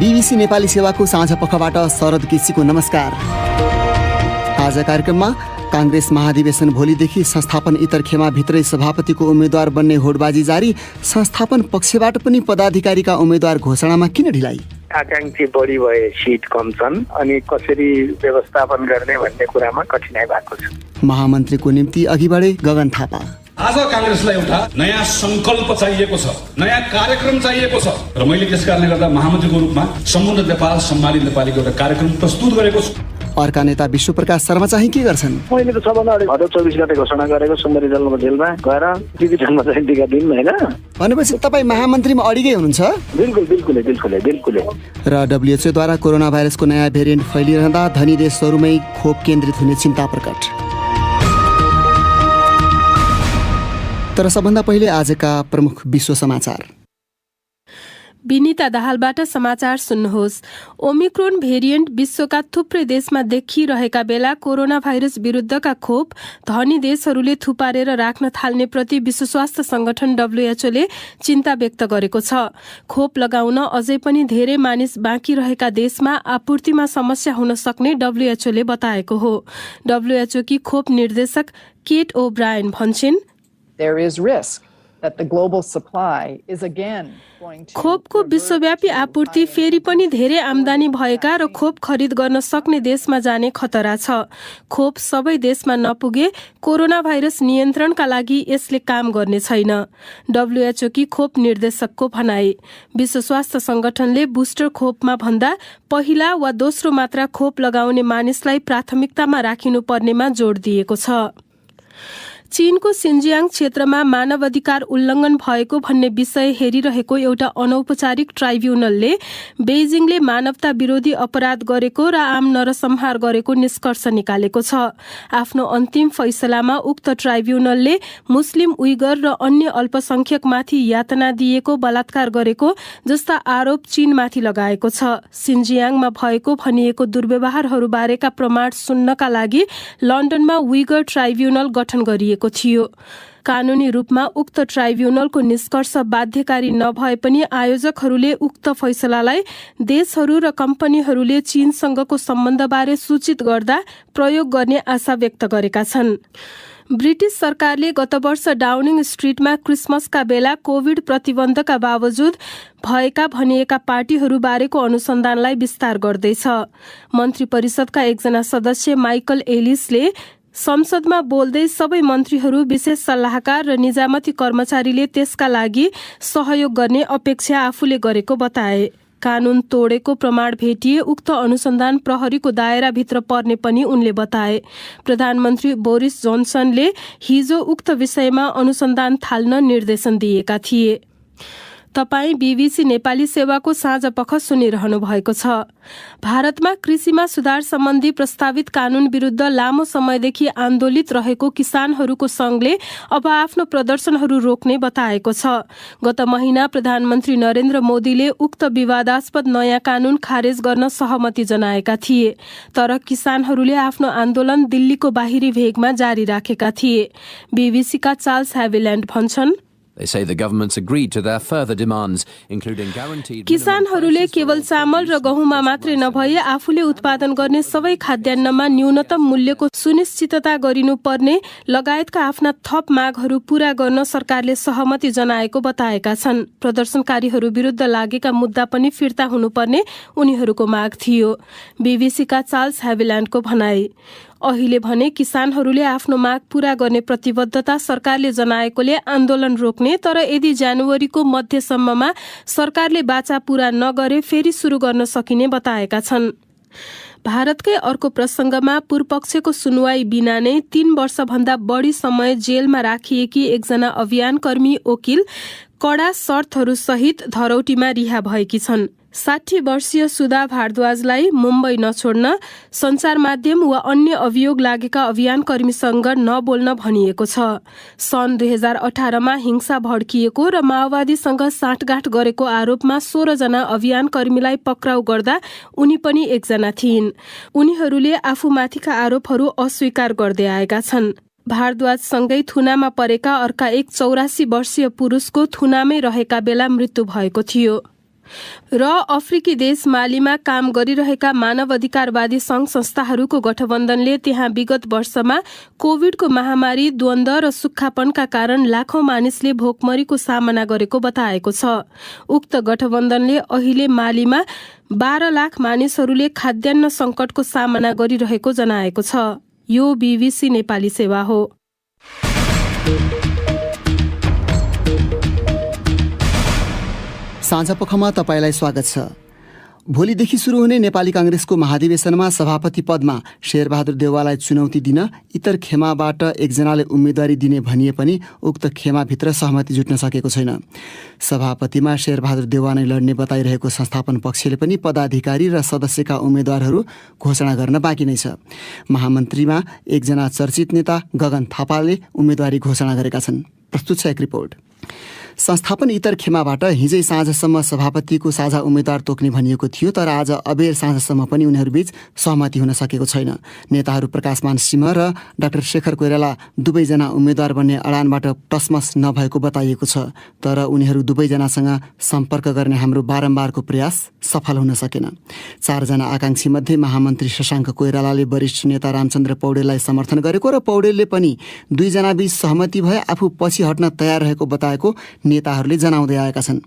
BBC Nepali सेवाको साँझ पखबाट शरद केसीको नमस्कार। आज कार्यक्रममा काङ्ग्रेस महाधिवेशन भोलिदेखि संस्थापन इतरखेमा भित्रै सभापतिको उम्मेद्वार बन्ने होडबाजी जारी। संस्थापन पक्षबाट पनि पदाधिकारीका उम्मेद्वार घोषणामा किन ढिलाइ? आकांक्षी बढी भए सिट कम छन् अनि कसरी व्यवस्थापन गर्ने भन्ने कुरामा कठिनाइ भएको छ। महामन्त्रीको निम्ति अघि बढे गगन थापा। आज कांग्रेसलाई एउटा नयाँ संकल्प चाहिएको छ, नयाँ कार्यक्रम चाहिएको छ र मैले त्यस कारणले गर्दा महामन्त्रीको रूपमा सम्बन्ध नेपाल सम्मानित नेपालीको एउटा कार्यक्रम प्रस्तुत गरेको छु। अर्का नेता विश्वप्रकाश शर्मा चाहिँ के गर्छन्? मैले त सबभन्दा अगाडि भदौ 24 गते घोषणा गरेको सुन्दरी जलको जेलमा गएर डिभिजनमा जयन्तीका दिन हैन। भनेपछि तपाईँ महामन्त्रीमा अडिगै हुनुहुन्छ? बिल्कुल। र WHO द्वारा कोरोना भाइरसको नयाँ भेरिएन्ट फैलिरहँदा धनी देशहरूमै खोप केन्द्रित हुने चिन्ता प्रकट। तर सबभन्दा पहिले आजका प्रमुख विश्व समाचार। विनिता दाहालबाट समाचार सुन्नुहोस्। ओमिक्रोन भेरिएन्ट विश्वका थुप्रै देशमा देखिरहेका बेला कोरोना भाइरस विरुद्धका खोप धनी देशहरूले थुपारेर राख्न थाल्ने प्रति विश्व स्वास्थ्य संगठन WHO ले चिन्ता व्यक्त गरेको छ। खोप लगाउन अझै पनि धेरै मानिस बाँकी रहेका देशमा आपूर्तिमा समस्या हुन सक्ने WHO ले बताएको हो। WHO की खोप निर्देशक केट ओब्रायन भन्छन्, There is risk that the global supply is again going to खोपको विश्वव्यापी आपूर्ति फेरि पनि धेरै आम्दानी भएका र खोप खरिद गर्न सक्ने देशमा जाने खतरा छ। खोप सबै देशमा नपुगे कोरोना भाइरस नियन्त्रणका लागि यसले काम गर्ने छैन। WHO की खोप निर्देशकको भनाई। विश्व स्वास्थ्य संगठनले बुस्टर खोपमा भन्दा पहिला वा दोस्रो मात्रा खोप लगाउने मानिसलाई प्राथमिकतामा राखिनु पर्नेमा जोड दिएको छ। चीनको सिन्जियाङ क्षेत्रमा मानवाधिकार उल्लङ्घन भएको भन्ने विषय हेरिरहेको एउटा अनौपचारिक ट्राइब्युनलले बेइजिङले मानवता विरोधी अपराध गरेको र आम नरसंहार गरेको निष्कर्ष निकालेको छ। आफ्नो अन्तिम फैसलामा उक्त ट्राइब्युनलले मुस्लिम उइगर र अन्य अल्पसंख्यकमाथि यातना दिएको, बलात्कार गरेको जस्ता आरोप चीनमाथि लगाएको छ। सिन्जियाङमा भएको भनिएको दुर्व्यवहारहरू बारेका प्रमाण सुन्नका लागि लन्डनमा उइगर ट्राइब्युनल गठन गरिएको थियो। कानूनी रूपमा उक्त ट्राइब्युनलको निष्कर्ष बाध्यकारी नभए पनि आयोजकहरूले उक्त फैसलालाई देशहरू र कम्पनीहरूले चीनसँगको सम्बन्धबारे सूचित गर्दा प्रयोग गर्ने आशा व्यक्त गरेका छन्। ब्रिटिश सरकारले गत वर्ष डाउनिङ स्ट्रिटमा क्रिसमसका बेला कोभिड प्रतिबन्धका बावजुद भएका भनिएका पार्टीहरू बारेको अनुसन्धानलाई विस्तार गर्दैछ। मन्त्री परिषदका एकजना सदस्य माइकल एलिसले संसदमा बोल्दै सबै मन्त्रीहरू, विशेष सल्लाहकार र निजामती कर्मचारीले त्यसका लागि सहयोग गर्ने अपेक्षा आफूले गरेको बताए। कानून तोडेको प्रमाण भेटिए उक्त अनुसन्धान प्रहरीको दायराभित्र पर्ने पनि उनले बताए। प्रधानमन्त्री बोरिस जोन्सनले हिजो उक्त विषयमा अनुसन्धान थाल्न निर्देशन दिएका थिए। तपाई बीबीसी नेपाली सेवाको साँझ पख सुनिरहनु भएको छ। भारतमा कृषिमा सुधार सम्बन्धी प्रस्तावित कानून विरुद्ध लामो समयदेखि आन्दोलित रहेको किसानहरूको संघले अब आफ्नो प्रदर्शनहरू रोक्ने बताएको छ। गत महिना प्रधानमन्त्री नरेन्द्र मोदीले उक्त विवादास्पद नयाँ कानून खारेज गर्न सहमति जनाएका थिए, तर किसानहरूले आफ्नो आन्दोलन दिल्लीको बाहिरी भेगमा जारी राखेका थिए। बीबीसीका चार्ल्स ह्याभिल्यान्ड भन्छन्, They say the government's agreed to their further demands, including guaranteed. किसानहरूले केवल चामल र गहुँमा मात्रै नभए आफूले उत्पादन गर्ने सबै खाद्यान्नमा न्यूनतम मूल्यको सुनिश्चितता गरिनुपर्ने लगायतका आफ्ना थप मागहरू पूरा गर्न सरकारले सहमति जनाएको बताएका छन्। प्रदर्शनकारीहरू विरुद्ध लागेका मुद्दा पनि फिर्ता हुनुपर्ने उनीहरूको माग थियो। बीबीसीका चार्ल्स ह्याभिल्यान्डको भनाई। अहिले भने किसानहरूले आफ्नो माग पूरा गर्ने प्रतिबद्धता सरकारले जनाएकोले आन्दोलन रोक्ने, तर यदि जनवरीको मध्यसम्ममा सरकारले बाचा पूरा नगरे फेरि सुरु गर्न सकिने बताएका छन्। भारतकै अर्को प्रसंगमा पूर्वपक्षको सुनवाई बिना नै 3 वर्षभन्दा बढी समय जेलमा राखिएकी एकजना अभियानकर्मी वकिल कडा शर्तहरू सहित धरौटीमा रिहा भएकी छन्। 60 वर्षीय सुधा भारद्वाजलाई मुम्बई नछोड्न, सञ्चार माध्यम वा अन्य अभियोग लागेका अभियानकर्मीसँग नबोल्न भनिएको छ। सन् 2018 मा हिंसा भड्किएको र माओवादीसँग साँठगाँठ गरेको आरोपमा 16 जना अभियानकर्मीलाई पक्राउ गर्दा उनी पनि एकजना थिइन्। उनीहरूले आफूमाथिका आरोपहरू अस्वीकार गर्दै आएका छन्। भारद्वाजसँगै थुनामा परेका अर्का एक 84 वर्षीय पुरुषको थुनामै रहेका बेला मृत्यु भएको थियो। र अफ्रिकी देश मालीमा काम गरिरहेका मानवाधिकारवादी सङ्घ संस्थाहरूको गठबन्धनले त्यहाँ विगत वर्षमा कोभिडको महामारी, द्वन्द र सुक्खापनका कारण लाखौं मानिसले भोकमरीको सामना गरेको बताएको छ। उक्त गठबन्धनले अहिले मालीमा 12 लाख मानिसहरूले खाद्यान्न सङ्कटको सामना गरिरहेको जनाएको छ। यो BBC नेपाली सेवा हो। साँझपखमा तपाईलाई स्वागत छ। भोलिदेखि सुरु हुने नेपाली कांग्रेसको महाधिवेशनमा सभापति पदमा शेरबहादुर देउवालाई चुनौती दिन इतर खेमाबाट एकजनाले उम्मेदवारी दिने भनिए पनि उक्त खेमाभित्र सहमति जुट्न सकेको छैन। सभापतिमा शेरबहादुर देउवा नै लड्ने बताइरहेको संस्थापन पक्षले पनि पदाधिकारी र सदस्यका उम्मेदवारहरू घोषणा गर्न बाँकी नै छ। महामन्त्रीमा एकजना चर्चित नेता गगन थापाले उम्मेदवारी घोषणा गरेका छन्। प्रस्तुत छ एक रिपोर्ट। संस्थापन इतर खेमाबाट हिजै साँझसम्म सभापतिको साझा उम्मेदवार तोक्ने भनिएको थियो, तर आज अबेर साँझसम्म पनि उनीहरूबीच सहमति हुन सकेको छैन। नेताहरू प्रकाशमान सिंह र डाक्टर शेखर कोइराला दुवैजना उम्मेदवार बन्ने अडानबाट टसमस नभएको बताइएको छ, तर उनीहरू दुवैजनासँग सम्पर्क गर्ने हाम्रो बारम्बारको प्रयास सफल हुन सकेन। 4 जना आकांक्षी मध्ये महामन्त्री शशाङ्क कोइरालाले वरिष्ठ नेता रामचन्द्र पौडेललाई समर्थन गरेको र पौडेलले पनि 2 जना बीच सहमति भए आफू पछि हट्न तयार रहेको बताएको नेताहरूले जनाउँदै आएका छन्।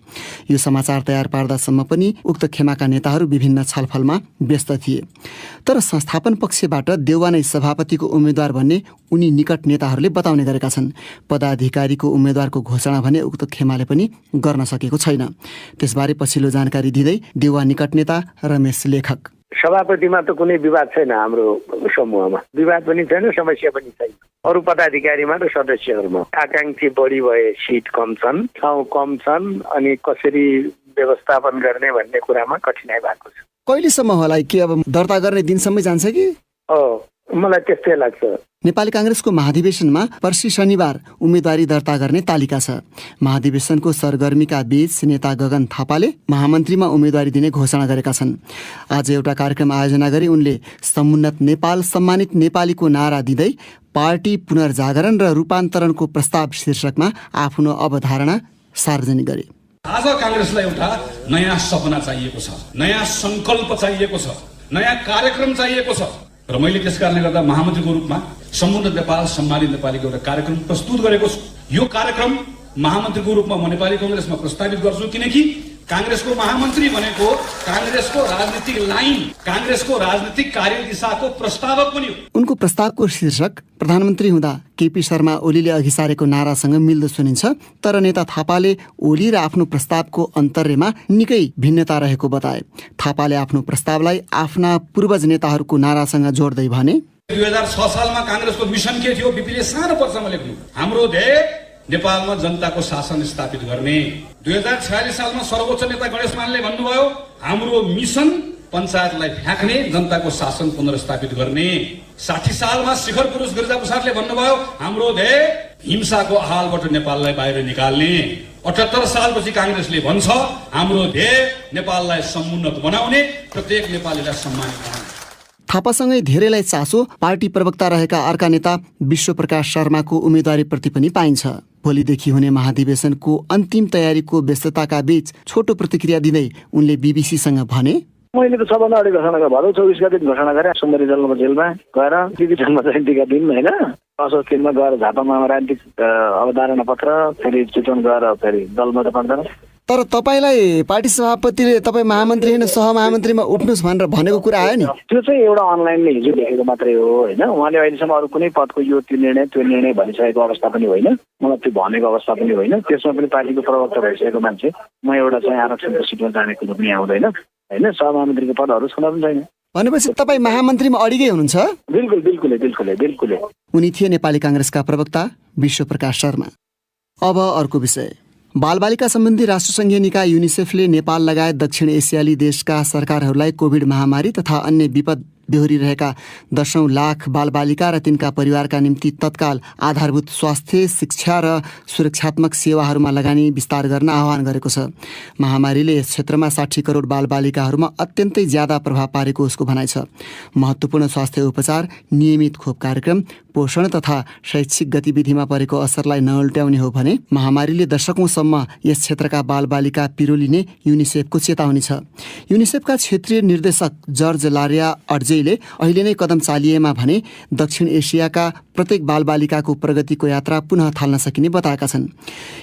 यो समाचार तयार पार्दासम्म पनि उक्त खेमाका नेताहरू विभिन्न छलफलमा व्यस्त थिए। तर संस्थापन पक्षबाट देउवा नै सभापतिको उम्मेद्वार भन्ने उनी निकट नेताहरूले बताउने गरेका छन्। पदाधिकारीको उम्मेद्वारको घोषणा भने उक्त खेमाले पनि गर्न सकेको छैन। त्यसबारे पछिल्लो जानकारी दिँदै देउवा निकट नेता रमेश लेखक, सभापतिमा त कुनै विवाद छैन। हाम्रो समूहमा विवाद पनि छैन, समस्या पनि छैन। अरू पदाधिकारीमा र सदस्यहरूमा आकांक्षी बढी भए सिट कम छन्, ठाउँ कम छन्, अनि कसरी व्यवस्थापन गर्ने भन्ने कुरामा कठिनाइ भएको छ। कहिलेसम्म होला कि अब दर्ता गर्ने दिनसम्मै जान्छ कि? मलाई त्यस्तै लाग्छ। नेपाली कांग्रेसको महाधिवेशनमा पर्सि शनिबार उम्मेदवारी दर्ता गर्ने तालिका छ। महाधिवेशनको सरगर्मीका बीच नेता गगन थापाले महामन्त्रीमा उम्मेदवारी दिने घोषणा गरेका छन्। आज एउटा कार्यक्रम आयोजना गरी उनले समुन्नत नेपाल सम्मानित नेपालीको नारा दिँदै पार्टी पुनर्जागरण र रूपान्तरणको प्रस्ताव शीर्षकमा आफ्नो अवधारणा सार्वजनिक गरे। आज कांग्रेसलाई एउटा नयाँ सपना चाहिएको छ, नयाँ संकल्प चाहिएको छ, नयाँ कार्यक्रम चाहिएको छ र मैले त्यस कारणले गर्दा महामन्त्रीको रूपमा समुन्नत नेपाल सम्मानित नेपालीको एउटा कार्यक्रम प्रस्तुत गरेको छु। यो कार्यक्रम महामन्त्रीको रूपमा म नेपाली कांग्रेसमा प्रस्तावित गर्छु, किनकि कांग्रेसको महामन्त्री भनेको कांग्रेसको राजनीतिक लाइन, कांग्रेसको राजनीतिक कार्यदिशाको प्रस्तावक पनि हो। उनको प्रस्तावको शीर्षक प्रधानमन्त्री हुँदा केपी शर्मा ओलीले अघि सारेको नारासँग मिल्दो सुनिन्छ, तर नेता थापाले ओली र आफ्नो प्रस्तावको अन्तर्यमा निकै भिन्नता रहेको बताए। थापाले आफ्नो प्रस्तावलाई आफ्ना पूर्वज नेताहरूको नारासँग जोड्दै भने 2006 सालमा कांग्रेसको मिसन के थियो? बीपीले सानो पर्चामा लेख्नु, हाम्रो ध्येय नेपालमा जनताको शासन स्थापित गर्ने। 2046 सालमा सर्वोच्च नेता गणेश मानले भन्नुभयो, हाम्रो मिसन पञ्चायतलाई फ्याँक्ने, जनताको शासन पुनर्स्थापित गर्ने। 60 सालमा शिखर पुरुष गिरिजाप्रसादले भन्नुभयो, हाम्रो ध्येय हिंसाको हालबाट नेपाललाई बाहिर निकाल्ने। 78 सालपछि कांग्रेसले भन्छ, हाम्रो ध्येय नेपाललाई समुन्नत बनाउने, प्रत्येक नेपालीलाई सम्मानित बनाउने। थापासँगै धेरैलाई चासो पार्टी प्रवक्ता रहेका अर्का नेता विश्वप्रकाश शर्माको उम्मेदवारीप्रति पनि पाइन्छ। भोलिदेखि हुने महाधिवेशनको अन्तिम तयारीको व्यस्तताका बीच छोटो प्रतिक्रिया दिँदै उनले बीबीसीसँग भने, मैले त सबभन्दा अगाडि घोषणा गरेँ, भदौ 24 गते घोषणा गरेँ। सुन्दरी जलमा जेलमा गएर दिदी जन्म जयन्तीका दिन होइन, असोज 3मा गएर झापामा राजनीतिक अवधारणा पत्र, फेरि चितवन गएर फेरि दलमा रूपान्तरण। तर तपाईँलाई पार्टी सभापतिले तपाईँ महामन्त्री होइन सहमहामन्त्रीमा उठ्नुहोस् भनेर भनेको कुरा आयो नि? त्यो चाहिँ एउटा अनलाइनले हिजो लेखेको मात्रै हो होइन। उहाँले अहिलेसम्म अरू कुनै पदको यो त्यो निर्णय भनिसकेको अवस्था पनि होइन, मलाई त्यो भनेको अवस्था पनि होइन। त्यसमा पनि पार्टीको प्रवक्ता भइसकेको मान्छे म एउटा चाहिँ आरक्षणको सिटमा जाने कुरो पनि आउँदैन होइन। सहमहामन्त्रीको पदहरू छँदा पनि छैन। भनेपछि तपाईँ महामन्त्रीमा अडिगै हुनुहुन्छ? बिल्कुल। उनी थिए नेपाली कांग्रेसका प्रवक्ता विश्वप्रकाश शर्मा। अब अर्को विषय। बालबालिका सम्बन्धी राष्ट्रसङ्घीय निकाय युनिसेफले नेपाल लगायत दक्षिण एसियाली देशका सरकारहरूलाई कोभिड महामारी तथा अन्य विपद बेहोरिरहेका 10 लाख बालबालिका र तिनका परिवारका निम्ति तत्काल आधारभूत स्वास्थ्य, शिक्षा र सुरक्षात्मक सेवाहरूमा लगानी विस्तार गर्न आह्वान गरेको छ। महामारीले यस क्षेत्रमा 60 करोड बालबालिकाहरूमा अत्यन्तै ज्यादा प्रभाव पारेको उसको भनाइ छ। महत्त्वपूर्ण स्वास्थ्य उपचार, नियमित खोप कार्यक्रम, पोषण तथा शैक्षिक गतिविधिमा परेको असरलाई नउल्ट्याउने हो भने महामारीले दशकौँसम्म यस क्षेत्रका बालबालिका पिरोलिने युनिसेफको चेतावनी छ। युनिसेफका क्षेत्रीय निर्देशक जर्ज लारिया अर्जेले अहिले नै कदम चालिएमा भने दक्षिण एसियाका प्रत्येक बालबालिकाको प्रगतिको यात्रा पुनः थाल्न सकिने बताएका छन्।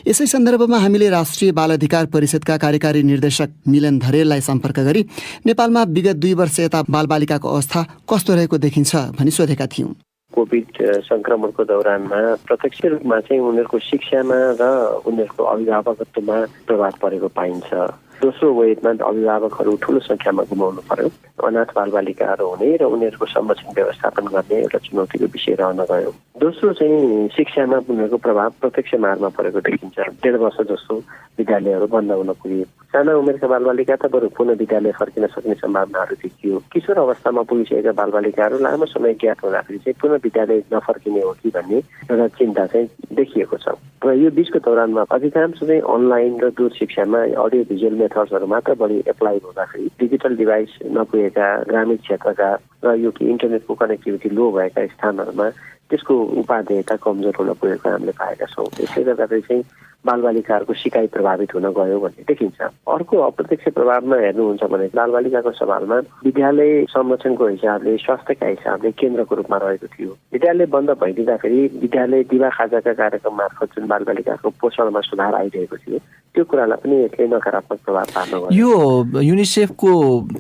यसै सन्दर्भमा हामीले राष्ट्रिय बाल अधिकार परिषदका कार्यकारी निर्देशक मिलन धरेललाई सम्पर्क गरी नेपालमा विगत 2 वर्ष यता बालबालिकाको अवस्था कस्तो रहेको देखिन्छ भनी सोधेका थियौँ। कोभिड संक्रमणको दौरानमा प्रत्यक्ष रूपमा चाहिँ उनीहरूको शिक्षामा र उनीहरूको अभिभावकत्वमा प्रभाव परेको पाइन्छ। दोस्रो वेदमा अभिभावकहरू ठुलो संख्यामा गुमाउनु पर्यो। अनाथ बालबालिकाहरू हुने र उनीहरूको संरक्षण व्यवस्थापन गर्ने एउटा चुनौतीको विषय रहन गयो। दोस्रो चाहिँ शिक्षामा उनीहरूको प्रभाव प्रत्यक्ष मारमा परेको देखिन्छ। 1.5 वर्ष जस्तो विद्यालयहरू बन्द हुन पुगे। साना उमेरका बालबालिका त बरु पुनः विद्यालय फर्किन सक्ने सम्भावनाहरू देखियो। किशोर अवस्थामा पुगिसकेका बालबालिकाहरू लामो समय ग्याप हुँदाखेरि चाहिँ पुनः विद्यालय नफर्किने हो कि भन्ने एउटा चिन्ता चाहिँ देखिएको छ। र यो बिचको दौरानमा अधिकांश चाहिँ अनलाइन र दूर शिक्षामा अडियो भिजुअल मेथड्सहरू मात्र बढी एप्लाई हुँदाखेरि डिजिटल डिभाइस नपुगेका ग्रामीण क्षेत्रका र यो कि इन्टरनेटको कनेक्टिभिटी लो भएका स्थानहरूमा त्यसको उपादेयता कमजोर हुन पुगेको हामीले पाएका छौँ। त्यसले गर्दाखेरि चाहिँ बालबालिकाहरूको सिकाइ प्रभावित हुन गयो भन्ने देखिन्छ। अर्को अप्रत्यक्ष प्रभावमा हेर्नुहुन्छ भने बालबालिकाको सवालमा विद्यालय संरक्षणको हिसाबले स्वास्थ्यका हिसाबले केन्द्रको रूपमा रहेको थियो। विद्यालय बन्द भइदिँदाखेरि विद्यालय दिवा खाजाका कार्यक्रम मार्फत जुन बालबालिकाको पोषणमा सुधार आइरहेको थियो त्यो कुरालाई पनि यसले नकारात्मक प्रभाव पार्न गयो। यो युनिसेफको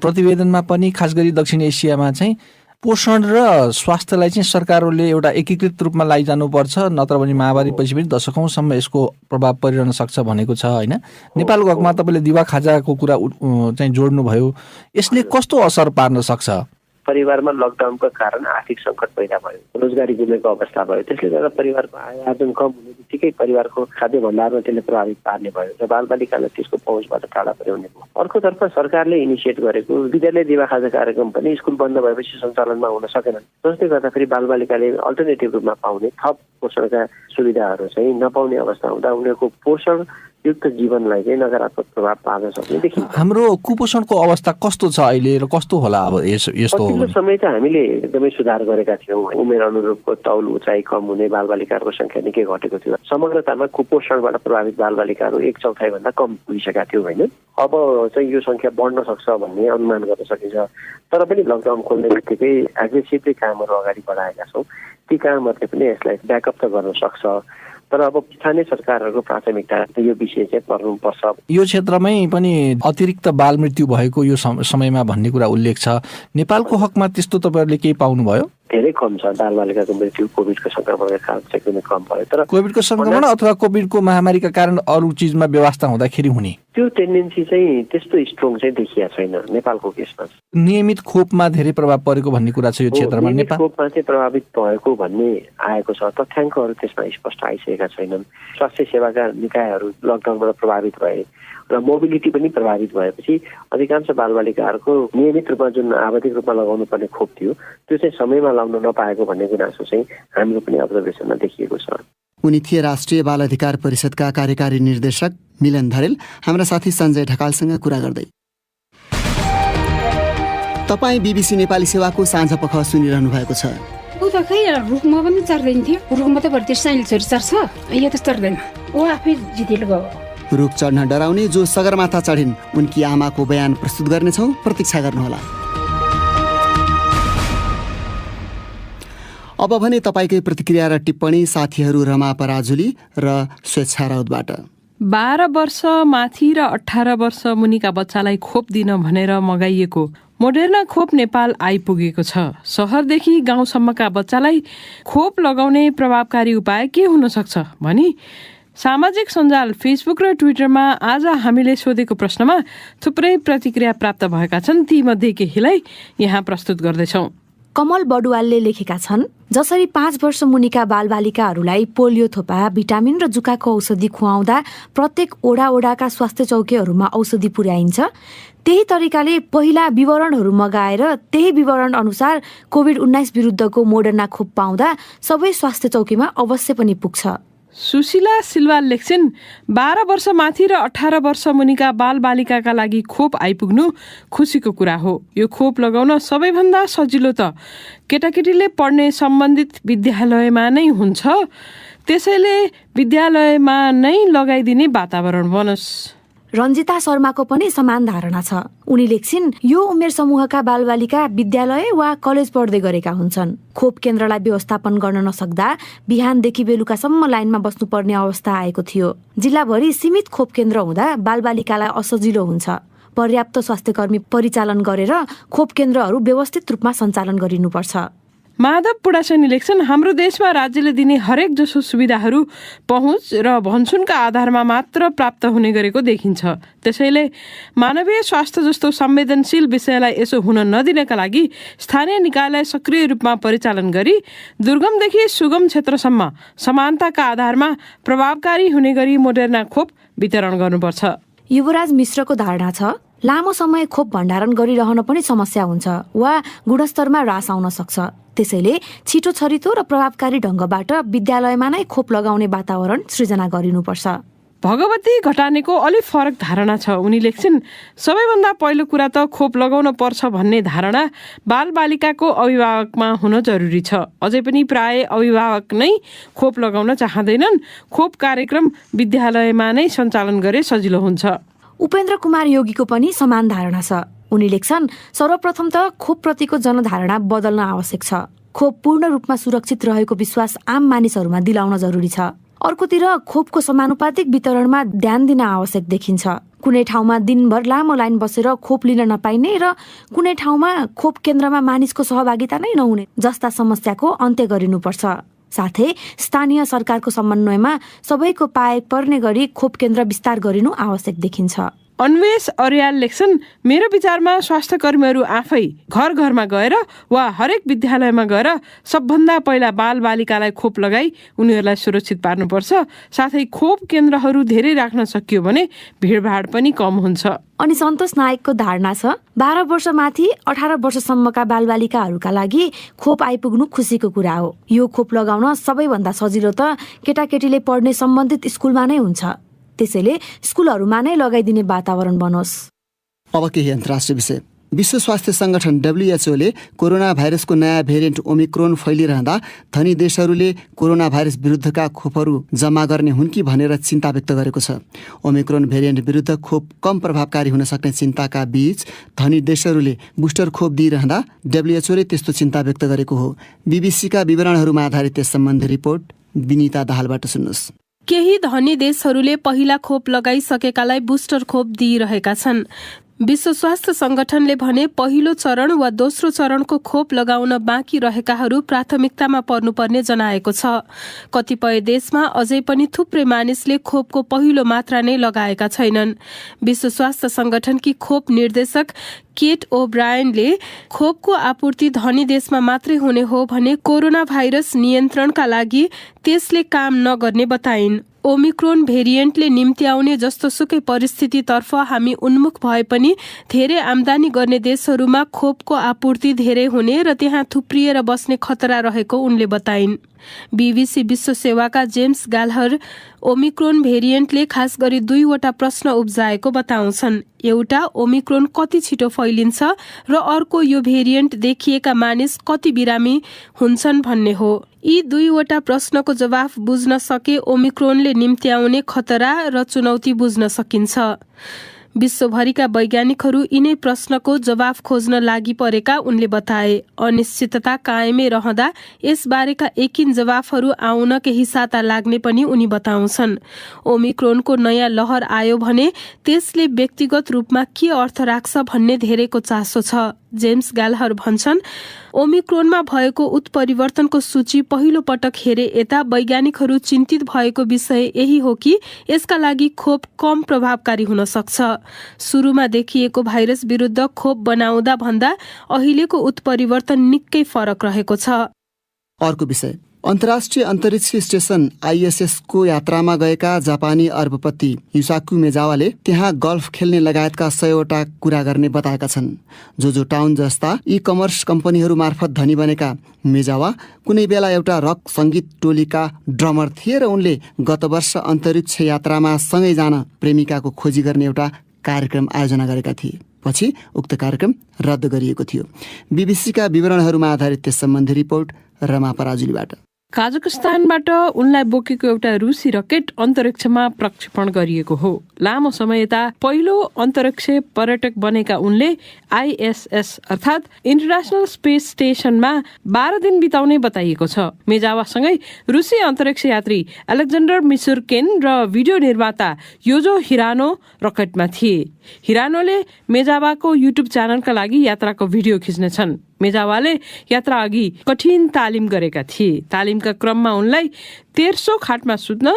प्रतिवेदनमा पनि खास गरी दक्षिण एसियामा चाहिँ पोषण र स्वास्थ्यलाई चाहिँ सरकारहरूले एउटा एकीकृत रूपमा लैजानुपर्छ, नत्र भने महामारी पछि पनि दशकौँसम्म यसको प्रभाव परिरहन सक्छ भनेको छ होइन। नेपालको हकमा तपाईँले दिवा खाजाको कुरा चाहिँ जोड्नुभयो, यसले कस्तो असर पार्न सक्छ? परिवारमा लकडाउनको कारण आर्थिक सङ्कट पैदा भयो, रोजगारी गुमेको अवस्था भयो। त्यसले गर्दा परिवारको आय आर्जन कम हुने बित्तिकै परिवारको खाद्य भण्डारमा त्यसले प्रभावित पार्ने भयो र बालबालिकालाई त्यसको पहुँचबाट टाढा पुर्याउने भयो। अर्कोतर्फ सरकारले इनिसिएट गरेको विद्यालय दिवा खाजा कार्यक्रम पनि स्कुल बन्द भएपछि सञ्चालनमा हुन सकेनन्, जसले गर्दाखेरि बालबालिकाले अल्टरनेटिभ रूपमा पाउने थप पोषणका सुविधाहरू चाहिँ नपाउने अवस्था हुँदा उनीहरूको पोषण युक्त जीवनलाई चाहिँ नकारात्मक प्रभाव पार्न सक्ने देखिन्छ। हाम्रो कुपोषणको अवस्था कस्तो छ अहिले र कस्तो होला अब यस्तो? पछिल्लो समय त हामीले एकदमै सुधार गरेका थियौँ। उमेर अनुरूपको तौल उचाइ कम हुने बालबालिकाहरूको संख्या निकै घटेको थियो। समग्रतामा कुपोषणबाट प्रभावित बालबालिकाहरू 1/4 भन्दा कम पुगिसकेका थियो होइन। अब चाहिँ यो संख्या बढ्न सक्छ भन्ने अनुमान गर्न सकिन्छ। तर पनि लकडाउन खोल्ने बित्तिकै एग्रेसिभली कामहरू अगाडि बढाएका छौँ। ती कामहरूले पनि यसलाई ब्याकअप त गर्न सक्छ। तर अब स्थानीय सरकारहरूको प्राथमिकता यो विषय चाहिँ पर्नुपर्छ। यो क्षेत्रमै पनि अतिरिक्त बाल मृत्यु भएको यो समयमा भन्ने कुरा उल्लेख छ। नेपालको हकमा त्यस्तो तपाईँहरूले केही पाउनुभयो? धेरै कम छ। बालबालिकाको मृत्यु कोभिडको संक्रमणका कारण चाहिँ एकदमै कम भयो। तर कोभिडको संक्रमण अथवा कोभिडको महामारीका कारण अरू चिजमा व्यवस्था हुँदाखेरि हुने त्यो टेन्डेन्सी चाहिँ त्यस्तो स्ट्रङ चाहिँ देखिया छैन नेपालको केसमा। नियमित खोपमा धेरै प्रभाव परेको भन्ने कुरा छ यो क्षेत्रमा। नेपाल खोपमा चाहिँ प्रभावित भएको भन्ने आएको छ। तथ्याङ्कहरू त्यसमा स्पष्ट आइसकेका छैनन्। स्वास्थ्य सेवाका निकायहरू लकडाउनबाट प्रभावित भए र मोबिलिटी पनि प्रभावित भएपछि अधिकांश बालबालिकाहरूको नियमित रूपमा जुन आवधिक रूपमा लगाउनु पर्ने खोप थियो त्यो चाहिँ समयमा लाउन नपाएको भन्ने गुनासो चाहिँ हाम्रो पनि अब्जर्भेसनमा देखिएको छ। उनी थिए राष्ट्रिय बाल अधिकार परिषदका कार्यकारी निर्देशक मिलन धरेल हाम्रा साथी सञ्जय ढकालसँग कुरा गर्दै। तपाईँ बीबीसी नेपाली सेवाको साँझ पख सुनिरहनु भएको छ। ऊ त खै रुखमा पनि चढ्दैन थियो। रुखमा त बढी साइल छोरी चढ्छ, यो त चढ्दैन। ऊ आफै जितेर गयो। रुख चढ्न डराउने जो सगरमाथा चढिन् उनकी आमाको बयान प्रस्तुत गर्नेछौँ, प्रतीक्षा गर्नुहोला। अब भने तपाईँकै प्रतिक्रिया र टिप्पणी साथीहरू रमा पराजुली र स्वेच्छा राउतबाट। 12 वर्ष माथि र 18 वर्ष मुनिका बच्चालाई खोप दिन भनेर मगाइएको मोडेर्ना खोप नेपाल आइपुगेको छ। शहरदेखि गाउँसम्मका बच्चालाई खोप लगाउने प्रभावकारी उपाय के हुन सक्छ भनी सामाजिक सञ्जाल फेसबुक र ट्विटरमा आज हामीले सोधेको प्रश्नमा थुप्रै प्रतिक्रिया प्राप्त भएका छन्। तीमध्ये केहीलाई यहाँ प्रस्तुत गर्दैछौँ। कमल बडुवालले लेखेका छन्, जसरी 5 वर्ष मुनिका बालबालिकाहरूलाई पोलियो थोपा, भिटामिन र जुकाको औषधि खुवाउँदा प्रत्येक ओडाका स्वास्थ्य चौकीहरूमा औषधि पुर्याइन्छ, त्यही तरिकाले पहिला विवरणहरू मगाएर त्यही विवरण अनुसार कोभिड-19 विरुद्धको मोडर्ना खोप पाउँदा सबै स्वास्थ्य चौकीमा अवश्य पनि पुग्छ। सुशीला सिल्वा लेख्छिन् 12 वर्ष माथि र 18 वर्ष मुनिका बालबालिकाका लागि खोप आइपुग्नु खुसीको कुरा हो। यो खोप लगाउन सबैभन्दा सजिलो त केटाकेटीले पढ्ने सम्बन्धित विद्यालयमा नै हुन्छ, त्यसैले विद्यालयमा नै लगाइदिने वातावरण बनोस्। रञ्जिता शर्माको पनि समान धारणा छ। उनी लेख्छिन् यो उमेर समूहका बालबालिका विद्यालय वा कलेज पढ्दै गरेका हुन्छन्। खोप केन्द्रलाई व्यवस्थापन गर्न नसक्दा बिहानदेखि बेलुकासम्म लाइनमा बस्नुपर्ने अवस्था आएको थियो। जिल्लाभरि सीमित खोप केन्द्र हुँदा बालबालिकालाई असजिलो हुन्छ। पर्याप्त स्वास्थ्यकर्मी परिचालन गरेर खोप केन्द्रहरू व्यवस्थित रूपमा सञ्चालन गरिनुपर्छ। माधव पुडासेनी लेख्छन् हाम्रो देशमा राज्यले दिने हरेक जसो सुविधाहरू पहुँच र भन्छुनका आधारमा मात्र प्राप्त हुने गरेको देखिन्छ। त्यसैले मानवीय स्वास्थ्य जस्तो संवेदनशील विषयलाई यसो हुन नदिनका लागि स्थानीय निकायलाई सक्रिय रूपमा परिचालन गरी दुर्गमदेखि सुगम क्षेत्रसम्म समानताका आधारमा प्रभावकारी हुने गरी मोडेर्ना खोप वितरण गर्नुपर्छ। युवराज मिश्रको धारणा छ लामो समय खोप भण्डारण गरिरहन पनि समस्या हुन्छ वा गुणस्तरमा ह्रास आउन सक्छ। त्यसैले छिटो छरितो र प्रभावकारी ढङ्गबाट विद्यालयमा नै खोप लगाउने वातावरण सृजना गरिनुपर्छ। भगवती घटानेको अलि फरक धारणा छ। उनी लेख्छिन् सबैभन्दा पहिलो कुरा त खोप लगाउन पर्छ भन्ने धारणा बालबालिकाको अभिभावकमा हुन जरुरी छ। अझै पनि प्राय अभिभावक नै खोप लगाउन चाहँदैनन्। खोप कार्यक्रम विद्यालयमा नै सञ्चालन गरे सजिलो हुन्छ। उपेन्द्र कुमार योगीको पनि समान धारणा छ। उनी लेख्छन् सर्वप्रथम त खोप प्रतिको जनधारणा बदल्न आवश्यक छ। खोप पूर्ण रूपमा सुरक्षित रहेको विश्वास आम मानिसहरूमा दिलाउन जरुरी छ। अर्कोतिर खोपको समानुपातिक वितरणमा ध्यान दिन आवश्यक देखिन्छ। कुनै ठाउँमा दिनभर लामो लाइन बसेर खोप लिन नपाइने र कुनै ठाउँमा खोप केन्द्रमा मानिसको सहभागिता नै नहुने जस्ता समस्याको अन्त्य गरिनुपर्छ। साथै स्थानीय सरकारको समन्वयमा सबैको पाए पर्ने गरी खोप केन्द्र विस्तार गरिनु आवश्यक देखिन्छ। अन्वेष अर्याल लेख्छन् मेरो विचारमा स्वास्थ्य कर्मीहरू आफै घर घरमा गएर वा हरेक विद्यालयमा गएर सबभन्दा पहिला बालबालिकालाई खोप लगाई उनीहरूलाई सुरक्षित पार्नुपर्छ। साथै खोप केन्द्रहरू धेरै राख्न सकियो भने भिडभाड पनि कम हुन्छ। अनि सन्तोष नायकको धारणा छ 12 वर्ष माथि 18 वर्षसम्मका बालबालिकाहरूका लागि खोप आइपुग्नु खुसीको कुरा हो। यो खोप लगाउन सबैभन्दा सजिलो त केटाकेटीले पढ्ने सम्बन्धित स्कुलमा नै हुन्छ। त्यसैले स्कुलहरूमा नै लगाइदिने वातावरण बनोस्। अब केही अन्तर्राष्ट्रिय विषय। विश्व स्वास्थ्य संगठन WHO कोरोना भाइरसको नयाँ भेरिएन्ट ओमिक्रोन फैलिरहँदा धनी देशहरूले कोरोना भाइरस विरुद्धका खोपहरू जम्मा गर्ने हुन् कि भनेर चिन्ता व्यक्त गरेको छ। ओमिक्रोन भेरिएन्ट विरुद्ध खोप कम प्रभावकारी हुन सक्ने चिन्ताका बीच धनी देशहरूले बुस्टर खोप दिइरहँदा WHO त्यस्तो चिन्ता व्यक्त गरेको हो। बीबीसीका विवरणहरूमा आधारित यस सम्बन्धी रिपोर्ट विनिता दाहालबाट सुन्नुहोस्। केही धनी देशहरूले पहिला खोप लगाइसकेकालाई बुस्टर खोप दिइरहेका छन्। विश्व स्वास्थ्य संगठनले भने पहिलो चरण वा दोस्रो चरणको खोप लगाउन बाँकी रहेकाहरू प्राथमिकतामा पर्नुपर्ने जनाएको छ। कतिपय देशमा अझै पनि थुप्रै मानिसले खोपको पहिलो मात्रा नै लगाएका छैनन्। विश्व स्वास्थ्य संगठनकी खोप निर्देशक केट ओब्रायनले खोपको आपूर्ति धनी देशमा मात्रै हुने हो भने कोरोना भाइरस नियन्त्रणका लागि त्यसले काम नगर्ने बताइन्। ओमिक्रोन भेरिएन्टले निम्ति आउने जस्तोसुकै परिस्थितितर्फ हामी उन्मुख भए पनि धेरै आम्दानी गर्ने देशहरूमा खोपको आपूर्ति धेरै हुने र त्यहाँ थुप्रिएर बस्ने खतरा रहेको उनले बताइन्। बीबीसी विश्व सेवाका जेम्स गालहर ओमिक्रोन भेरिएन्टले खास गरी 2वटा प्रश्न उब्जाएको बताउँछन्। एउटा ओमिक्रोन कति छिटो फैलिन्छ र अर्को यो भेरिएन्ट देखिएका मानिस कति बिरामी हुन्छन् भन्ने हो। यी 2वटा प्रश्नको जवाफ बुझ्न सके ओमिक्रोनले निम्ति आउने खतरा र चुनौती बुझ्न सकिन्छ। विश्वभरिका वैज्ञानिकहरू यिनै प्रश्नको जवाफ खोज्न लागि परेका उनले बताए। अनिश्चितता कायमै रहँदा यसबारेका एकिन जवाफहरू आउन केही साता लाग्ने पनि उनी बताउँछन्। ओमिक्रोनको नयाँ लहर आयो भने त्यसले व्यक्तिगत रूपमा के अर्थ राख्छ भन्ने धेरैको चासो छ। जेम्स गालहर भन्छन् ओमिक्रोनमा भएको उत्परिवर्तनको सूची पहिलो पटक हेरे यता वैज्ञानिकहरू चिन्तित भएको विषय यही हो कि यसका लागि खोप कम प्रभावकारी हुन सक्छ। सुरुमा देखिएको भाइरस विरुद्ध खोप बनाउँदा भन्दा अहिलेको उत्परिवर्तन निकै फरक रहेको छ। अर्को विषय अन्तर्राष्ट्रिय अन्तरिक्ष स्टेसन ISS को यात्रामा गएका जापानी अर्बपति युसाकु मेजावाले त्यहाँ गल्फ खेल्ने लगायतका 100वटा कुरा गर्ने बताएका छन्। जोजो टाउन जस्ता ई-कमर्स कम्पनीहरू मार्फत धनी बनेका मेजावा कुनै बेला एउटा रक सङ्गीत टोलीका ड्रमर थिए र उनले गत वर्ष अन्तरिक्ष यात्रामा सँगै जान प्रेमिकाको खोजी गर्ने एउटा कार्यक्रम आयोजना गरेका थिए। पछि उक्त कार्यक्रम रद्द गरिएको थियो। BBC का विवरणहरूमा आधारित त्यस सम्बन्धी रिपोर्ट रमा पराजुलीबाट। काजाखस्तानबाट उनलाई बोकेको एउटा रुसी रकेट अन्तरिक्षमा प्रक्षेपण गरिएको हो। लामो समय यता पहिलो अन्तरिक्ष पर्यटक बनेका उनले ISS अर्थात् इन्टरनेसनल स्पेस स्टेसनमा 12 दिन बिताउने बताइएको छ। मेजावासँगै रुसी अन्तरिक्ष यात्री अलेक्जेन्डर मिसुरकेन र भिडियो निर्माता योजो हिरानो रकेटमा थिए। हिरानोले मेजावाको युट्युब च्यानलका लागि यात्राको भिडियो खिच्नेछन्। मेजावाले यात्रा अघि कठिन तालिम गरेका थिए। तालिमका क्रममा उनलाई तेर्सो खाटमा सुत्न,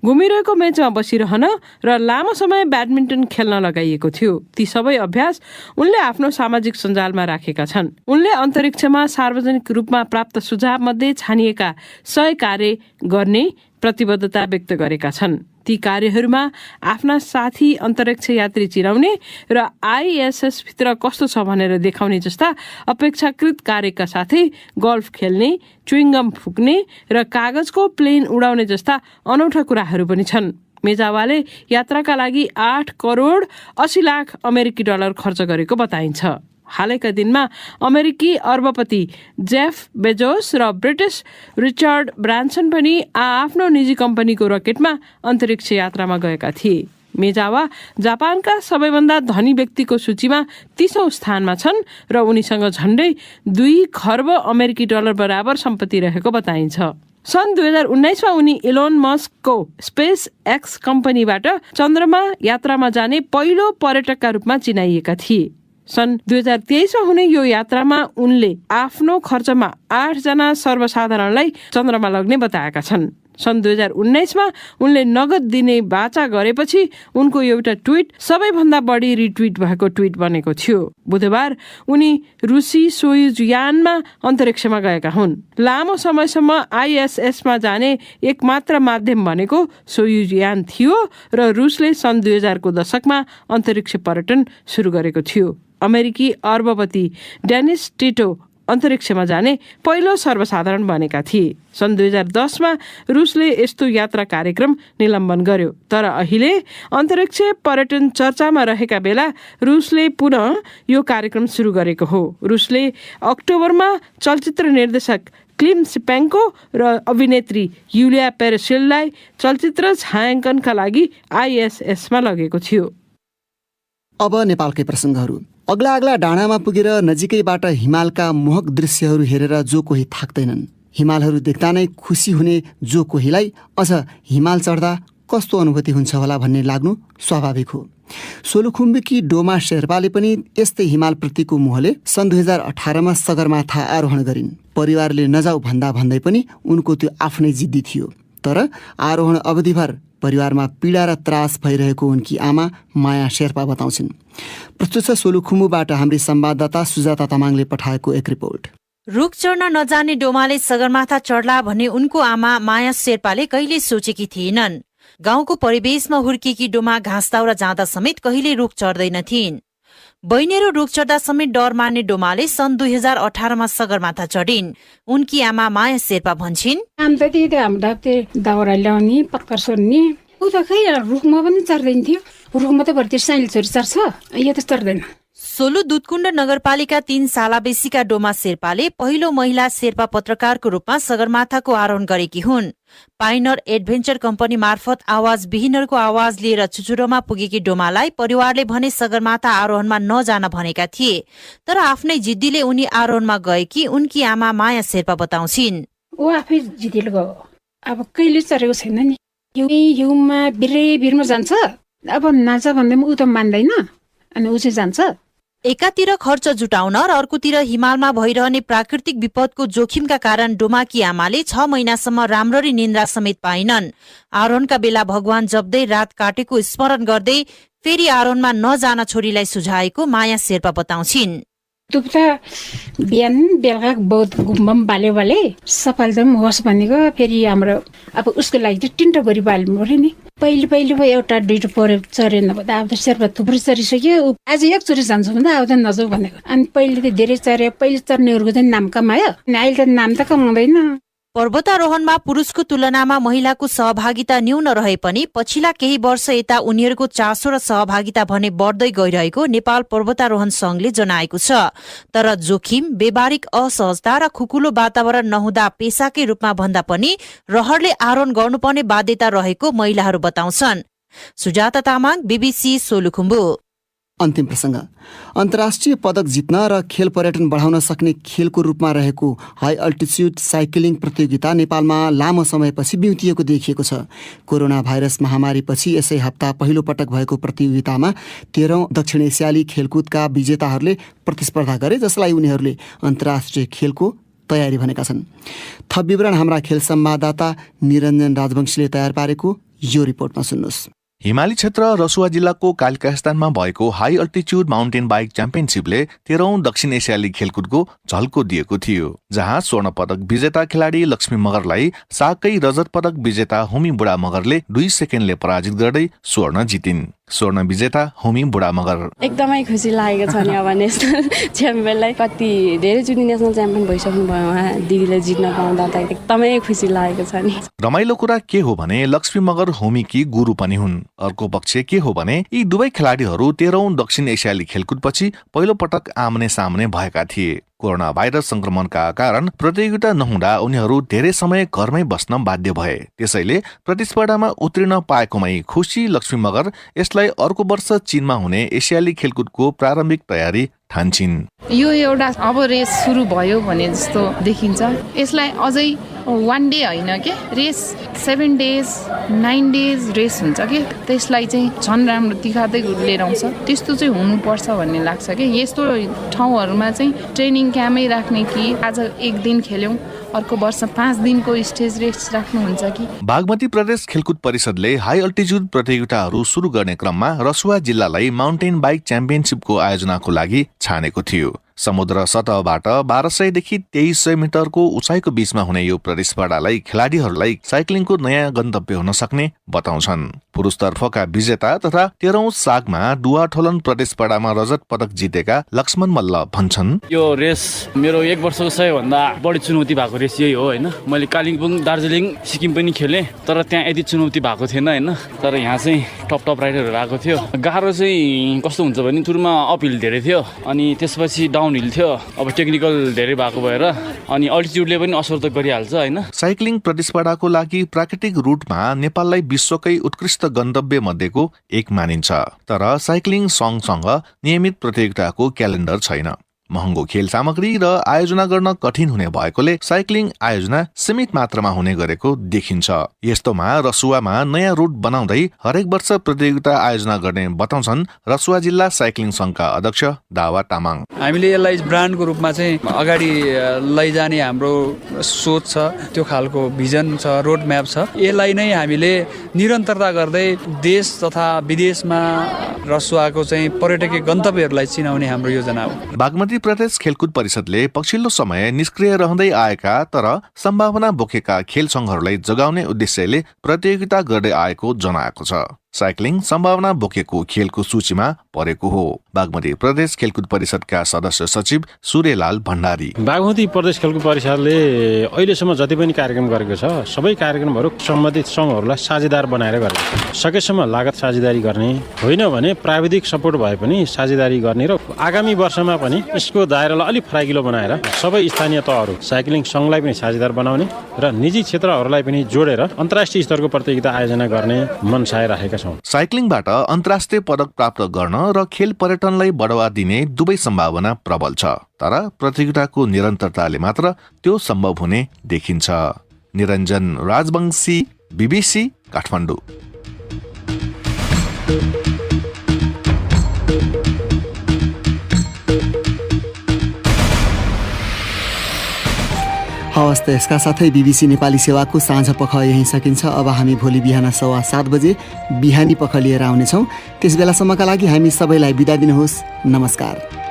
घुमिरहेको मेचमा बसिरहन र लामो समय ब्याडमिन्टन खेल्न लगाइएको थियो। ती सबै अभ्यास उनले आफ्नो सामाजिक सञ्जालमा राखेका छन्। उनले अन्तरिक्षमा सार्वजनिक रूपमा प्राप्त सुझाव मध्ये छानिएका 100 कार्य गर्ने प्रतिबद्धता व्यक्त गरेका छन्। ती कार्यहरूमा आफ्ना साथी अन्तरिक्ष यात्री चिनाउने र ISS भित्र कस्तो छ भनेर देखाउने जस्ता अपेक्षाकृत कार्यका साथै गल्फ खेल्ने, च्युइङगम फुक्ने र कागजको प्लेन उडाउने जस्ता अनौठा कुराहरू पनि छन्। मेजावाले यात्राका लागि 8 करोड 80 लाख अमेरिकी डलर खर्च गरेको बताइन्छ। हालैका दिनमा अमेरिकी अर्बपति जेफ बेजोस र ब्रिटिश रिचर्ड ब्रान्सन पनि आफ्नो निजी कम्पनीको रकेटमा अन्तरिक्ष यात्रामा गएका थिए। मेजावा जापानका सबैभन्दा धनी व्यक्तिको सूचीमा 30औं स्थानमा छन् र उनीसँग झण्डै 2 खर्ब अमेरिकी डलर बराबर सम्पत्ति रहेको बताइन्छ। सन् 2019 मा उनी इलोन मस्कको स्पेस एक्स कम्पनीबाट चन्द्रमा यात्रामा जाने पहिलो पर्यटकका रूपमा चिनाइएका थिए। सन् 2023 मा हुने यो यात्रामा उनले आफ्नो खर्चमा 8 जना सर्वसाधारणलाई चन्द्रमा लग्ने बताएका छन्। सन् 2019 मा उनले नगद दिने वाचा गरेपछि उनको एउटा ट्विट सबैभन्दा बढी रिट्विट भएको ट्विट बनेको थियो। बुधबार उनी रुसी सोयुज यानमा अन्तरिक्षमा गएका हुन्। लामो समयसम्म ISS मा जाने एकमात्र माध्यम भनेको सोयुज यान थियो र रुसले सन् 2000 को दशकमा अन्तरिक्ष पर्यटन सुरु गरेको थियो। अमेरिकी अर्बपति डेनिस टिटो अन्तरिक्षमा जाने पहिलो सर्वसाधारण बनेका थिए। सन् 2010 मा रुसले यस्तो यात्रा कार्यक्रम निलम्बन गर्यो। तर अहिले अन्तरिक्ष पर्यटन चर्चामा रहेका बेला रुसले पुनः यो कार्यक्रम सुरु गरेको हो। रुसले अक्टोबरमा चलचित्र निर्देशक क्लिम सिपेन्को र अभिनेत्री युलिया पेरेसिललाई चलचित्र छायाङ्कनका लागि ISS मा लगेको थियो। अब नेपालकै प्रसङ्गहरू। अग्ला अग्ला डाँडामा पुगेर नजिकैबाट हिमालका मोहक दृश्यहरू हेरेर जो कोही थाक्दैनन्। हिमालहरू देख्दा नै खुसी हुने जो कोहीलाई अझ हिमाल चढ्दा कस्तो अनुभूति हुन्छ होला भन्ने लाग्नु स्वाभाविक हो। सोलुखुम्बुकी डोमा शेर्पाले पनि यस्तै हिमालप्रतिको मोहले सन् 2018 मा सगरमाथा आरोहण गरिन्। परिवारले नजाऊ भन्दा भन्दै पनि उनको त्यो आफ्नै जिद्दी थियो। तर आरोहण अवधिभर परिवारमा पीडा र त्रास भइरहेको उनकी आमा माया शेर्पा बताउँछिन्। प्रस्तुत छ सोलुखुम्बुबाट हाम्री संवाददाता सुजाता तामाङले पठाएको एक रिपोर्ट। रुख चढ्न नजाने डोमाले सगरमाथा चढ्ला भन्ने उनको आमा माया शेर्पाले कहिले सोचेकी थिएनन्। गाउँको परिवेशमा हुर्केकी डोमा घाँस दाउरा जाँदा समेत कहिले रुख चढ्दैनथिन्। बहिनीहरू रुख चढ्दा समेत डर मान्ने डोमाले सन् 2018 मा सगरमाथा चढिन्। उनकी आमा माया शेर्पा भन्छिन्, दाउरा ल्याउने पत्कर सोर्ने ऊ त खै रुखमा पनि चढ्दैन थियो। रुखमा त भर्ती साइल छोरी चढ्छ, यो त चढ्दैन। सोलु दुधकुण्ड नगरपालिका 3 सालाबेसीका डोमा शेर्पाले पहिलो महिला शेर्पा पत्रकारको रूपमा सगरमाथाको आरोहण गरेकी हुन्। पाइनर एडभेन्चर कम्पनी मार्फत आवाज विहीनहरूको आवाज लिएर चुचुरोमा पुगेकी डोमालाई परिवारले भने सगरमाथा आरोहणमा नजान भनेका थिए। तर आफ्नै जिद्दीले उनी आरोहणमा गएकी उनकी आमा माया शेर्पा बताउँछिन्। ऊ आफै जिद्दीले गयो, अब कहिले चढेको छैन नि। हिउँमा बिरमा जान्छ, अब नाच भन्दै ऊ त मान्दैन अनि ऊ चाहिँ जान्छ। एकातिर खर्च जुटाउन र अर्कोतिर हिमालमा भइरहने प्राकृतिक विपदको जोखिमका कारण डोमाकी आमाले 6 महिनासम्म राम्ररी निन्द्रा समेत पाइनन्। आरोहणका बेला भगवान जप्दै रात काटेको स्मरण गर्दै फेरि आरोहणमा नजान छोरीलाई सुझाएको माया शेर्पा बताउँछिन्। दुप्ता बिहान बेलुका बहुत गुम्बम बाले सफलता पनि होस् भनेको। फेरि हाम्रो अब उसको लागि चाहिँ टिन्टो गरी बाल्नु पऱ्यो नि। पहिले पो एउटा दुईटा पऱ्यो चरेन भन्दा अब त शेर्पा थुप्रै चरिसक्यो। आज एकचोटि जान्छु भन्दा अब त नजाऊ भनेको। अनि पहिले त धेरै चरे, पहिले चर्नेहरूको चाहिँ नाम कमायो, अहिले त नाम त कमाउँदैन। पर्वतारोहणमा पुरुषको तुलनामा महिलाको सहभागिता न्यून रहे पनि पछिल्ला केही वर्ष यता उनीहरूको चासो र सहभागिता भने बढ्दै गइरहेको नेपाल पर्वतारोहण संघले जनाएको छ। तर जोखिम, व्यावहारिक असहजता र खुकुलो वातावरण नहुँदा पेसाकै रूपमा भन्दा पनि रहरले आरोहण गर्नुपर्ने बाध्यता रहेको महिलाहरू बताउँछन्। सुजाता तामाङ, BBC सोलुखुम्बु। अन्तिम प्रसङ्ग, अन्तर्राष्ट्रिय पदक जित्न र खेल पर्यटन बढाउन सक्ने खेलको रूपमा रहेको हाई अल्टिच्युड साइक्लिङ प्रतियोगिता नेपालमा लामो समयपछि बिउतिएको देखिएको छ। कोरोना भाइरस महामारीपछि यसै हप्ता पहिलो पटक भएको प्रतियोगितामा 13औं दक्षिण एसियाली खेलकुदका विजेताहरूले प्रतिस्पर्धा गरे, जसलाई उनीहरूले अन्तर्राष्ट्रिय खेलको तयारी भनेका छन्। थप विवरण हाम्रा खेल संवाददाता निरञ्जन राजवंशीले तयार पारेको यो रिपोर्टमा सुन्नुहोस्। हिमाली क्षेत्र रसुवा जिल्लाको कालिका स्थानमा भएको हाई अल्टिच्युड माउन्टेन बाइक च्याम्पियनसिपले 13औं दक्षिण एसियाली खेलकुदको झल्को दिएको थियो, जहाँ स्वर्ण पदक विजेता खेलाडी लक्ष्मी मगरलाई साकै रजत पदक विजेता होमी बुढा मगरले 2 सेकेन्डले पराजित गर्दै स्वर्ण जितिन्। स्वर्ण विजेता होमी बुढा मगर। एकदमै खुसी लागेको छ नि। अब नेसनल च्याम्पियनलाई कति धेरैचोटि नेसनल च्याम्पियन भइसक्नु भयो उहाँ, दिदीले जित्न पाउँदा त एकदमै खुसी लागेको छ नि। रमाइलो कुरा के हो भने लक्ष्मी मगर होमीकी गुरु पनि हुन्। अर्को पक्ष के हो भने यी दुवै खेलाडीहरू 13औं दक्षिण एसियाली खेलकुदपछि पहिलो पटक आमने सामने भएका थिए। कोरोना भाइरस संक्रमणका कारण प्रतियोगिता नहुँदा उनीहरू धेरै समय घरमै बस्न बाध्य भए। त्यसैले प्रतिस्पर्धामा उत्रिन पाएकोमै खुसी लक्ष्मी मगर यसलाई अर्को वर्ष चीनमा हुने एसियाली खेलकुदको प्रारम्भिक तयारी ठान्छिन्। यो एउटा अब रेस सुरु भयो भने जस्तो देखिन्छ। यसलाई अझै 1 डे होइन के, रेस 7 डेज 9 डेज रेस हुन्छ कि, त्यसलाई चाहिँ झन् राम्रो तिखार्दै लिएर आउँछ। त्यस्तो चाहिँ हुनुपर्छ भन्ने लाग्छ कि। यस्तो ठाउँहरूमा चाहिँ ट्रेनिङ क्याम्पै राख्ने कि आज 1 दिन खेल्यौँ, अर्को वर्ष 5 दिनको स्टेज रेस राख्नुहुन्छ कि। बागमती प्रदेश खेलकुद परिषदले हाई अल्टिच्युड प्रतियोगिताहरू सुरु गर्ने क्रममा रसुवा जिल्लालाई माउन्टेन बाइक च्याम्पियनसिपको आयोजनाको लागि छानेको थियो। समुद्र सतहबाट 1200 देखि 2300 मिटरको उचाइको बीचमा हुने यो प्रतिस्पर्धालाई खेलाडीहरूलाई साइक्लिङको नयाँ गन्तव्य हुन सक्ने बताउँछन्। पुरुषतर्फका विजेता तथा 13औं सागमा डुवाठोलन प्रतिस्पर्धामा रजत पदक जितेका लक्ष्मण मल्ल भन्छन्, यो रेस मेरो 1 वर्षको सबैभन्दा बढी चुनौती भएको रेस यही हो हैन। मैले कालिम्पोङ, दार्जिलिङ, सिक्किम पनि खेलेँ, तर त्यहाँ यति चुनौती भएको थिएन हैन। तर यहाँ चाहिँ टप राइडरहरू आएको थियो। गाह्रो चाहिँ कस्तो हुन्छ भने सुरुमा अपहिल धेरै थियो, अनि त्यसपछि डाउनहिल थियो। अब टेक्निकल धेरै भएको भएर अनि अल्टिट्युडले पनि असर त गरिहाल्छ हैन। साइक्लिङ प्रतिस्पर्धाको लागि प्राकृतिक रूटमा नेपाललाई विश्वकै उत्कृष्ट गन्तव्य मध्येको एक मानिन्छ। तर साइक्लिङ सँगसँग नियमित प्रतियोगिताको क्यालेन्डर छैन। महँगो खेल सामग्री र आयोजना गर्न कठिन हुने भएकोले साइक्लिङ आयोजना सीमित मात्रामा हुने गरेको देखिन्छ। यस्तोमा रसुवामा नयाँ रुट बनाउँदै हरेक वर्ष प्रतियोगिता आयोजना गर्ने बताउँछन् रसुवा जिल्ला साइक्लिङ संघका अध्यक्ष दावा तामाङ। हामीले यसलाई ब्रान्डको रूपमा चाहिँ अगाडि लैजाने हाम्रो सोच छ, त्यो खालको भिजन छ, रोड म्याप छ। यसलाई नै हामीले निरन्तरता गर्दै देश तथा विदेशमा रसुवाको चाहिँ पर्यटकीय गन्तव्यहरूलाई चिनाउने हाम्रो योजना हो। बागमती प्रदेश खेलकुद परिषदले पछिल्लो समय निष्क्रिय रहँदै आएका तर सम्भावना बोकेका खेल संघहरूलाई जगाउने उद्देश्यले प्रतियोगिता गर्दै आएको जनाएको छ। साइक्लिङ सम्भावना बोकेको खेलको सूचीमा परेको हो। बागमती प्रदेश खेलकुद परिषदका सदस्य सचिव सूर्यलाल भण्डारी। बागमती प्रदेश खेलकुद परिषदले अहिलेसम्म जति पनि कार्यक्रम गरेको छ सबै कार्यक्रमहरू सम्बन्धित सङ्घहरूलाई साझेदार बनाएर गरेको छ। सकेसम्म लागत साझेदारी गर्ने, होइन भने प्राविधिक सपोर्ट भए पनि साझेदारी गर्ने र आगामी वर्षमा पनि यसको दायरालाई अलिक फराकिलो बनाएर सबै स्थानीय तहहरू साइक्लिङ सङ्घलाई पनि साझेदार बनाउने र निजी क्षेत्रहरूलाई पनि जोडेर अन्तर्राष्ट्रिय स्तरको प्रतियोगिता आयोजना गर्ने मनसाय राखेका छौँ। साइक्लिङबाट अन्तर्राष्ट्रिय पदक प्राप्त गर्न र खेल पर्यटनलाई बढावा दिने दुवै सम्भावना प्रबल छ। तर प्रतियोगिताको निरन्तरताले मात्र त्यो सम्भव हुने देखिन्छ। निरञ्जन राजवंशी, BBC काठमाडौँ। हवस् त यसका साथै BBC नेपाली सेवाको साँझ पख यहीँ सकिन्छ। अब हामी भोलि बिहान 7:15 बजे बिहानी पख लिएर आउनेछौँ। त्यस बेलासम्मका लागि हामी सबैलाई बिदा दिनुहोस्। नमस्कार।